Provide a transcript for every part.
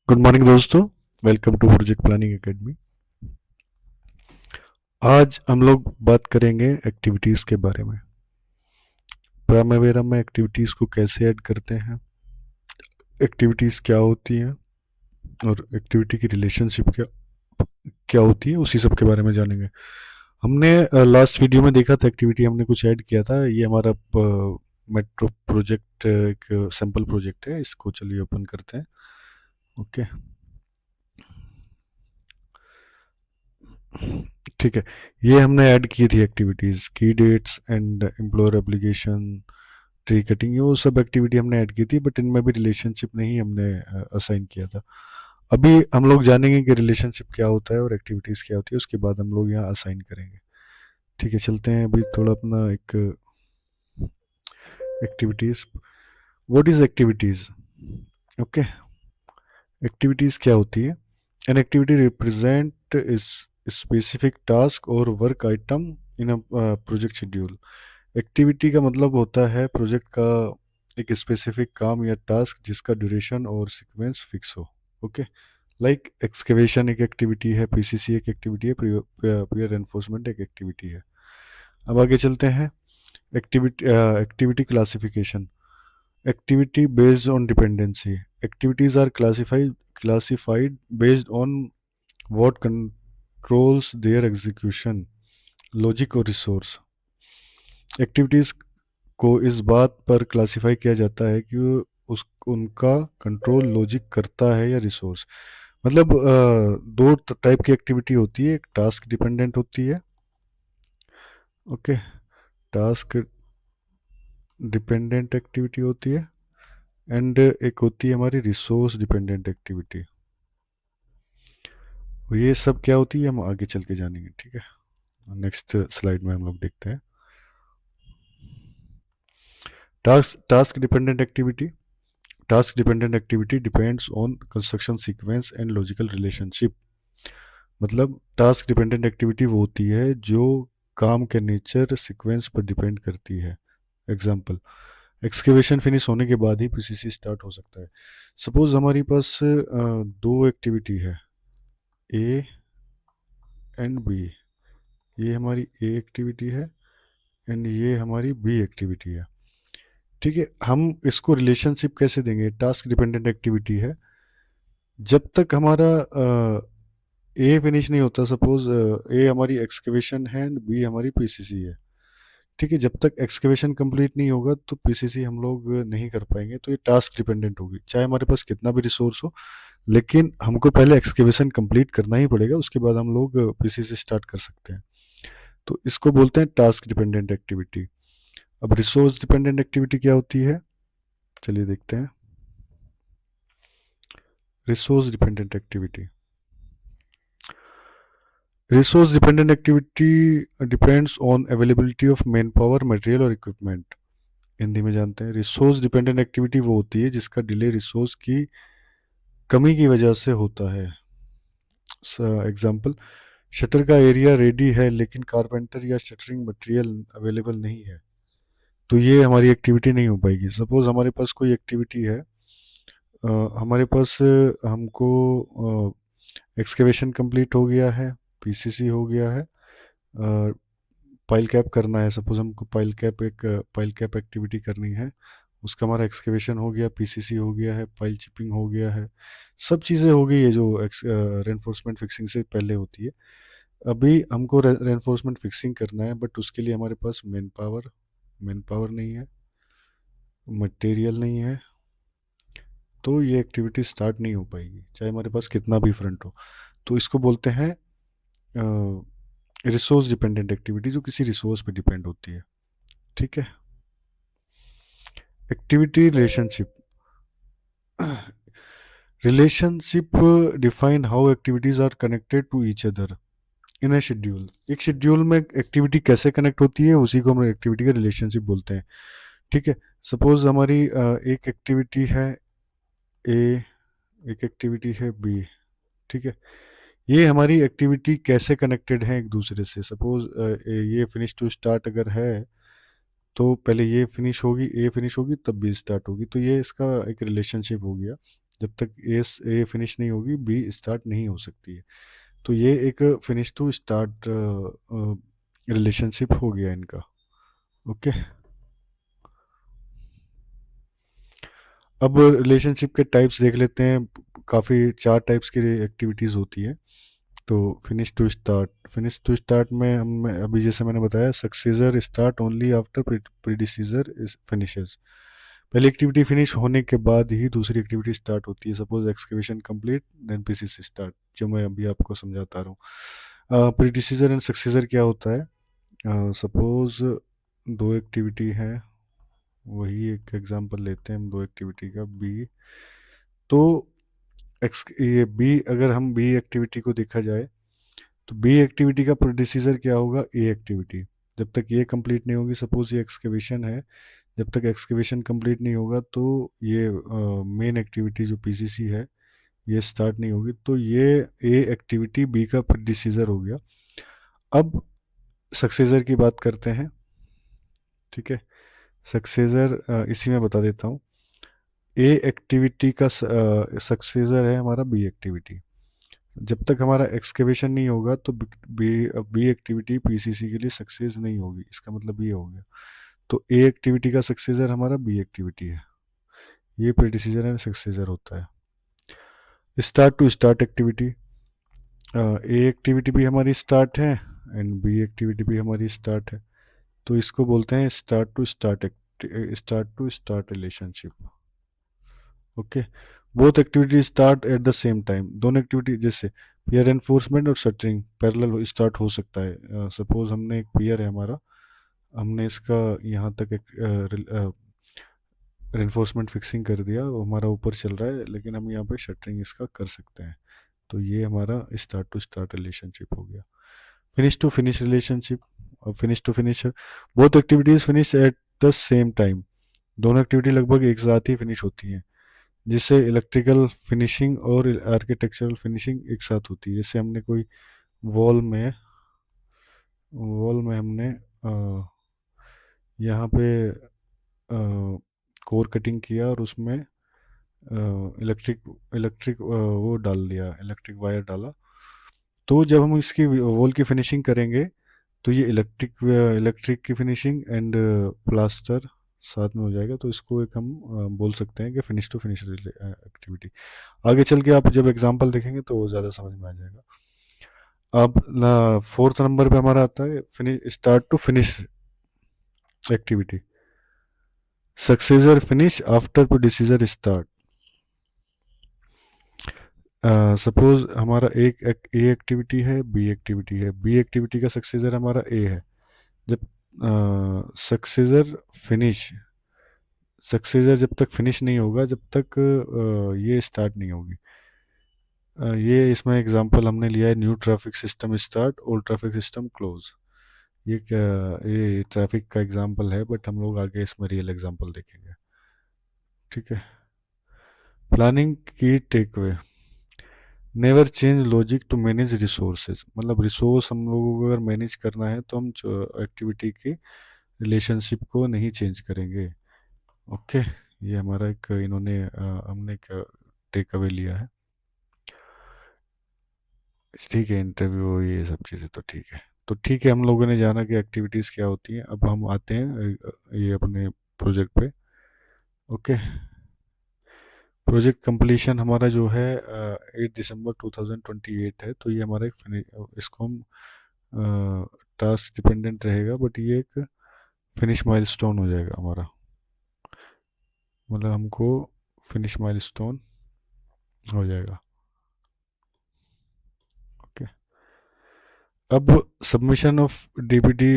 Good morning दोस्तों। Welcome to project planning academy. आज हम लोग बात करेंगे एक्टिविटीज़ के बारे में। प्राइमवेरा में एक्टिविटीज़ को कैसे ऐड करते हैं, एक्टिविटीज़ क्या होती हैं और एक्टिविटी की रिलेशनशिप क्या क्या होती है, उसी सब के बारे में जानेंगे। हमने लास्ट वीडियो में देखा था एक्टिविटी, हमने कुछ ऐड किया था। ये हमारा मेट्रो प्रोजेक्ट एक सैम्पल प्रोजेक्ट है। इसको चलिए ओपन करते हैं। ओके, ठीक है। ये हमने ऐड की थी एक्टिविटीज़, की dates and employer application, tree cutting, ये वो सब एक्टिविटी हमने ऐड की थी, बट इनमें भी रिलेशनशिप नहीं हमने असाइन किया था। अभी हम लोग जानेंगे कि रिलेशनशिप क्या होता है और एक्टिविटीज़ क्या होती है, उसके बाद हम लोग यहाँ असाइन करेंगे। ठीक है, चलते हैं अभी थोड़ा अपना एक activities. What is activities? Okay, activities क्या होती है? एन एक्टिविटी रिप्रेजेंट इस स्पेसिफिक टास्क और work item in a project schedule. Activity का मतलब होता है प्रोजेक्ट का एक स्पेसिफिक काम या टास्क जिसका ड्यूरेशन और सीक्वेंस फिक्स हो। ओके, लाइक एक्सकेवेशन एक एक्टिविटी है, पीसीसी एक एक्टिविटी है, पीयर एनफोर्समेंट एक एक्टिविटी है। अब आगे चलते हैं। Activity classification. Activity based on dependency. Activities are classified based on what controls their execution, logic और resource. Activities को इस बात पर क्लासिफाई किया जाता है कि उस उनका कंट्रोल लॉजिक करता है या रिसोर्स। मतलब दो टाइप की एक्टिविटी होती है, एक टास्क डिपेंडेंट होती है। ओके, टास्क डिपेंडेंट एक्टिविटी होती है, एंड एक होती है हमारी रिसोर्स डिपेंडेंट एक्टिविटी। और ये सब क्या होती है हम आगे चल के जानेंगे। ठीक है, नेक्स्ट स्लाइड में हम लोग देखते हैं। Task dependent activity. Task dependent activity depends on construction sequence and logical relationship. मतलब टास्क डिपेंडेंट एक्टिविटी वो होती है जो काम के नेचर सीक्वेंस पर डिपेंड करती है। एग्जाम्पल, एक्सकेवेशन फिनिश होने के बाद ही पीसीसी स्टार्ट हो सकता है। सपोज हमारी पास दो एक्टिविटी है, ए एंड बी। ये हमारी ए एक्टिविटी है एंड ये हमारी बी एक्टिविटी है। ठीक है, हम इसको रिलेशनशिप कैसे देंगे? टास्क डिपेंडेंट एक्टिविटी है, जब तक हमारा ए फिनिश नहीं होता। सपोज ए हमारी एक्सकेवेशन है एंड बी हमारी पीसीसी है। ठीक है, जब तक एक्सकेवेशन कंप्लीट नहीं होगा तो पीसीसी हम लोग नहीं कर पाएंगे, तो ये टास्क डिपेंडेंट होगी, चाहे हमारे पास कितना भी रिसोर्स हो। लेकिन हमको पहले एक्सकेवेशन कंप्लीट करना ही पड़ेगा, उसके बाद हम लोग पीसीसी स्टार्ट कर सकते हैं। तो इसको बोलते हैं टास्क डिपेंडेंट एक्टिविटी। अब रिसोर्स डिपेंडेंट एक्टिविटी क्या होती है, चलिए देखते हैं। Resource dependent activity, resource dependent activity depends on availability of man power, material और इक्विपमेंट। हिंदी में जानते हैं, रिसोर्स डिपेंडेंट एक्टिविटी वो होती है जिसका डिले रिसोर्स की कमी की वजह से होता है। एग्जाम्पल, शटर का एरिया रेडी है लेकिन कारपेंटर या शटरिंग मटेरियल अवेलेबल नहीं है, तो ये हमारी एक्टिविटी नहीं हो पाएगी। सपोज हमारे पास कोई एक्टिविटी है, हमारे पास हमको एक्सकेवेशन कंप्लीट हो गया है, पीसीसी हो गया है, पाइल कैप करना है। सपोज हमको पाइल कैप एक्टिविटी करनी है, उसका हमारा एक्सकेवेशन हो गया, पीसीसी हो गया है, पाइल चिपिंग हो गया है, सब चीज़ें हो गई है जो रेनफोर्समेंट फिक्सिंग से पहले होती है। अभी हमको रेनफोर्समेंट फिक्सिंग करना है, बट उसके लिए हमारे पास मैन पावर नहीं है, मटेरियल नहीं है, तो ये एक्टिविटी स्टार्ट नहीं हो पाएगी चाहे हमारे पास कितना भी फ्रंट हो। तो इसको बोलते हैं रिसोर्स डिपेंडेंट एक्टिविटी, जो किसी रिसोर्स पे डिपेंड होती है। ठीक है, activity relationship. Relationship define how activities are connected to each other in a schedule. एक शेड्यूल में एक्टिविटी कैसे कनेक्ट होती है, उसी को हम एक्टिविटी का रिलेशनशिप बोलते हैं। ठीक है, सपोज हमारी एक एक्टिविटी है ए, एक एक्टिविटी है बी। ठीक है, ये हमारी एक्टिविटी कैसे कनेक्टेड है एक दूसरे से। सपोज ये फिनिश टू स्टार्ट अगर है तो पहले ये फिनिश होगी, ए फिनिश होगी तब बी स्टार्ट होगी, तो ये इसका एक रिलेशनशिप हो गया। जब तक ए फिनिश नहीं होगी बी स्टार्ट नहीं हो सकती है। तो ये एक फिनिश टू स्टार्ट रिलेशनशिप हो गया इनका। ओके। अब रिलेशनशिप के टाइप्स देख लेते हैं। काफ़ी 4 टाइप्स की एक्टिविटीज़ होती है। तो फिनिश टू स्टार्ट में हम अभी जैसे मैंने बताया, successor start only after predecessor is finishes. पहली एक्टिविटी फिनिश होने के बाद ही दूसरी एक्टिविटी स्टार्ट होती है। Suppose excavation complete then PCC start, जो मैं अभी आपको समझाता रहा हूँ। प्रीडिसीजर एंड सक्सेसर क्या होता है? सपोज दो एक्टिविटी है, वही एक एग्जांपल लेते हैं हम दो एक्टिविटी का, बी। तो ये बी, अगर हम बी एक्टिविटी को देखा जाए तो बी एक्टिविटी का प्रोड्यूसर क्या होगा? ए एक्टिविटी। जब तक ये कंप्लीट नहीं होगी, सपोज ये एक्सकेवेशन है, जब तक एक्सकेवेशन कंप्लीट नहीं होगा तो ये मेन एक्टिविटी जो पीसीसी है ये स्टार्ट नहीं होगी। तो ये ए एक्टिविटी बी का प्रोड्यूसर हो गया। अब सक्सेसर की बात करते हैं। ठीक है, सक्सेसर इसी में बता देता हूँ। ए एक्टिविटी का सक्सेसर है हमारा बी एक्टिविटी। जब तक हमारा एक्सकेवेशन नहीं होगा तो बी बी एक्टिविटी पीसीसी के लिए सक्सेस नहीं होगी। इसका मतलब ये हो गया। तो ए एक्टिविटी का सक्सेसर हमारा बी एक्टिविटी है। ये प्रीडिसीजर एंड सक्सेसर होता है। Start to start activity, A activity भी हमारी स्टार्ट है एंड बी एक्टिविटी भी हमारी स्टार्ट है। तो इसको बोलते हैं start to start relationship. Okay. Both activity start at the same time. दोनों एक्टिविटी जैसे पियर एनफोर्समेंट और शटरिंग पैरेलल स्टार्ट हो सकता है। सपोज हमने एक पियर है हमारा, हमने इसका यहाँ तक एक रेनफोर्समेंट फिक्सिंग कर दिया, वो हमारा ऊपर चल रहा है, लेकिन हम यहाँ पे शटरिंग इसका कर सकते हैं। तो ये हमारा स्टार्ट टू स्टार्ट रिलेशनशिप हो गया। Finish to finish relationship. Finish to finish, both activities finish at the same time. दोनों एक्टिविटी लगभग एक साथ ही फिनिश होती हैं, जिससे इलेक्ट्रिकल फिनिशिंग और आर्किटेक्चरल फिनिशिंग एक साथ होती है। जैसे हमने कोई वॉल में हमने यहाँ पे कोर कटिंग किया और उसमें इलेक्ट्रिक इलेक्ट्रिक वो डाल दिया, इलेक्ट्रिक वायर डाला। तो जब हम इसकी वॉल की फिनिशिंग करेंगे तो ये इलेक्ट्रिक की फिनिशिंग एंड प्लास्टर साथ में हो जाएगा। तो इसको एक हम बोल सकते हैं कि फिनिश टू फिनिश एक्टिविटी। आगे चल के आप जब एग्जांपल देखेंगे तो वो ज़्यादा समझ में आ जाएगा। अब फोर्थ नंबर पे हमारा आता है finish start to finish activity. Successor finish after producer start. Suppose हमारा एक ए एक्टिविटी है, बी एक्टिविटी है। बी एक्टिविटी का सक्सेसर हमारा ए है। जब सक्सेसर फिनिश सक्सेसर जब तक फिनिश नहीं होगा, जब तक ये स्टार्ट नहीं होगी। ये इसमें एग्जांपल हमने लिया है, new traffic system start, old traffic system close. ये क्या, ये ट्रैफिक का एग्जांपल है, बट हम लोग आगे इसमें रियल एग्जांपल देखेंगे। ठीक है। प्लानिंग की take away, never change logic to manage resources. मतलब रिसोर्स हम लोगों को अगर मैनेज करना है तो हम एक्टिविटी की रिलेशनशिप को नहीं चेंज करेंगे। ओके। ये हमारा एक हमने एक टेक अवे लिया है। ठीक है, इंटरव्यू ये सब चीज़ें तो ठीक है। तो ठीक है, हम लोगों ने जाना कि एक्टिविटीज़ क्या होती हैं। अब हम आते हैं ये अपने प्रोजेक्ट पे। ओके। प्रोजेक्ट कंप्लीशन हमारा जो है 8 दिसंबर 2028 है। तो ये हमारा इसको हम टास्क डिपेंडेंट रहेगा, बट ये एक फिनिश माइलस्टोन हो जाएगा हमारा। मतलब हमको फिनिश माइलस्टोन हो जाएगा। ओके। अब submission of DBD,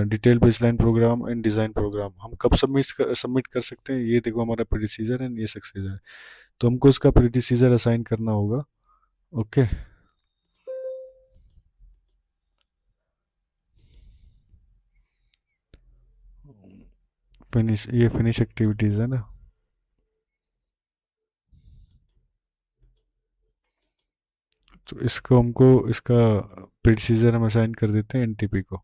detail baseline program and design program, हम कब सबमिट कर सकते हैं? ये देखो, हमारा प्रीडिसीजर है, ये सक्सेसर है। तो हमको इसका प्रीडिसीजर असाइन करना होगा। ओके। ये फिनिश एक्टिविटीज़ है ना। तो इसको हमको इसका प्रीडिसीजर हम असाइन कर देते हैं एनटीपी को।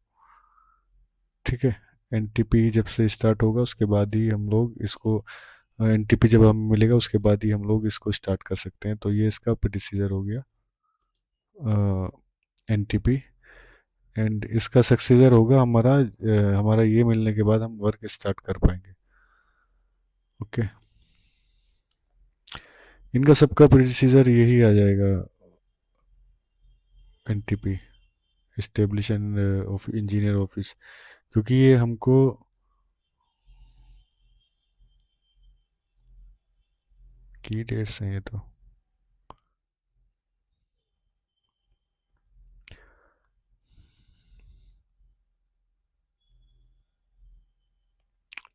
ठीक है। एनटीपी जब से स्टार्ट होगा उसके बाद ही हम लोग इसको एनटीपी जब हमें मिलेगा उसके बाद ही हम लोग इसको स्टार्ट कर सकते हैं। तो ये इसका प्रोसीजर हो गया एनटीपी। एंड इसका सक्सेसर होगा हमारा हमारा ये मिलने के बाद हम वर्क स्टार्ट कर पाएंगे। ओके, इनका सबका प्रोसीजर यही आ जाएगा, एनटीपी, एस्टेब्लिशन ऑफ इंजीनियर ऑफिस, क्योंकि ये हमको की डेट्स हैं ये तो।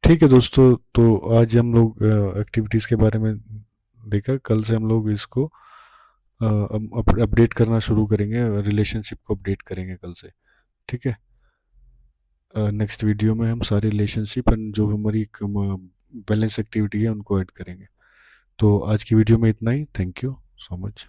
ठीक है दोस्तों, तो आज हम लोग एक्टिविटीज़ के बारे में देखा। कल से हम लोग इसको अपडेट करना शुरू करेंगे, रिलेशनशिप को अपडेट करेंगे कल से। ठीक है, नेक्स्ट वीडियो में हम सारी रिलेशनशिप एंड जो हमारी बैलेंस एक्टिविटी है उनको ऐड करेंगे। तो आज की वीडियो में इतना ही। Thank you so much.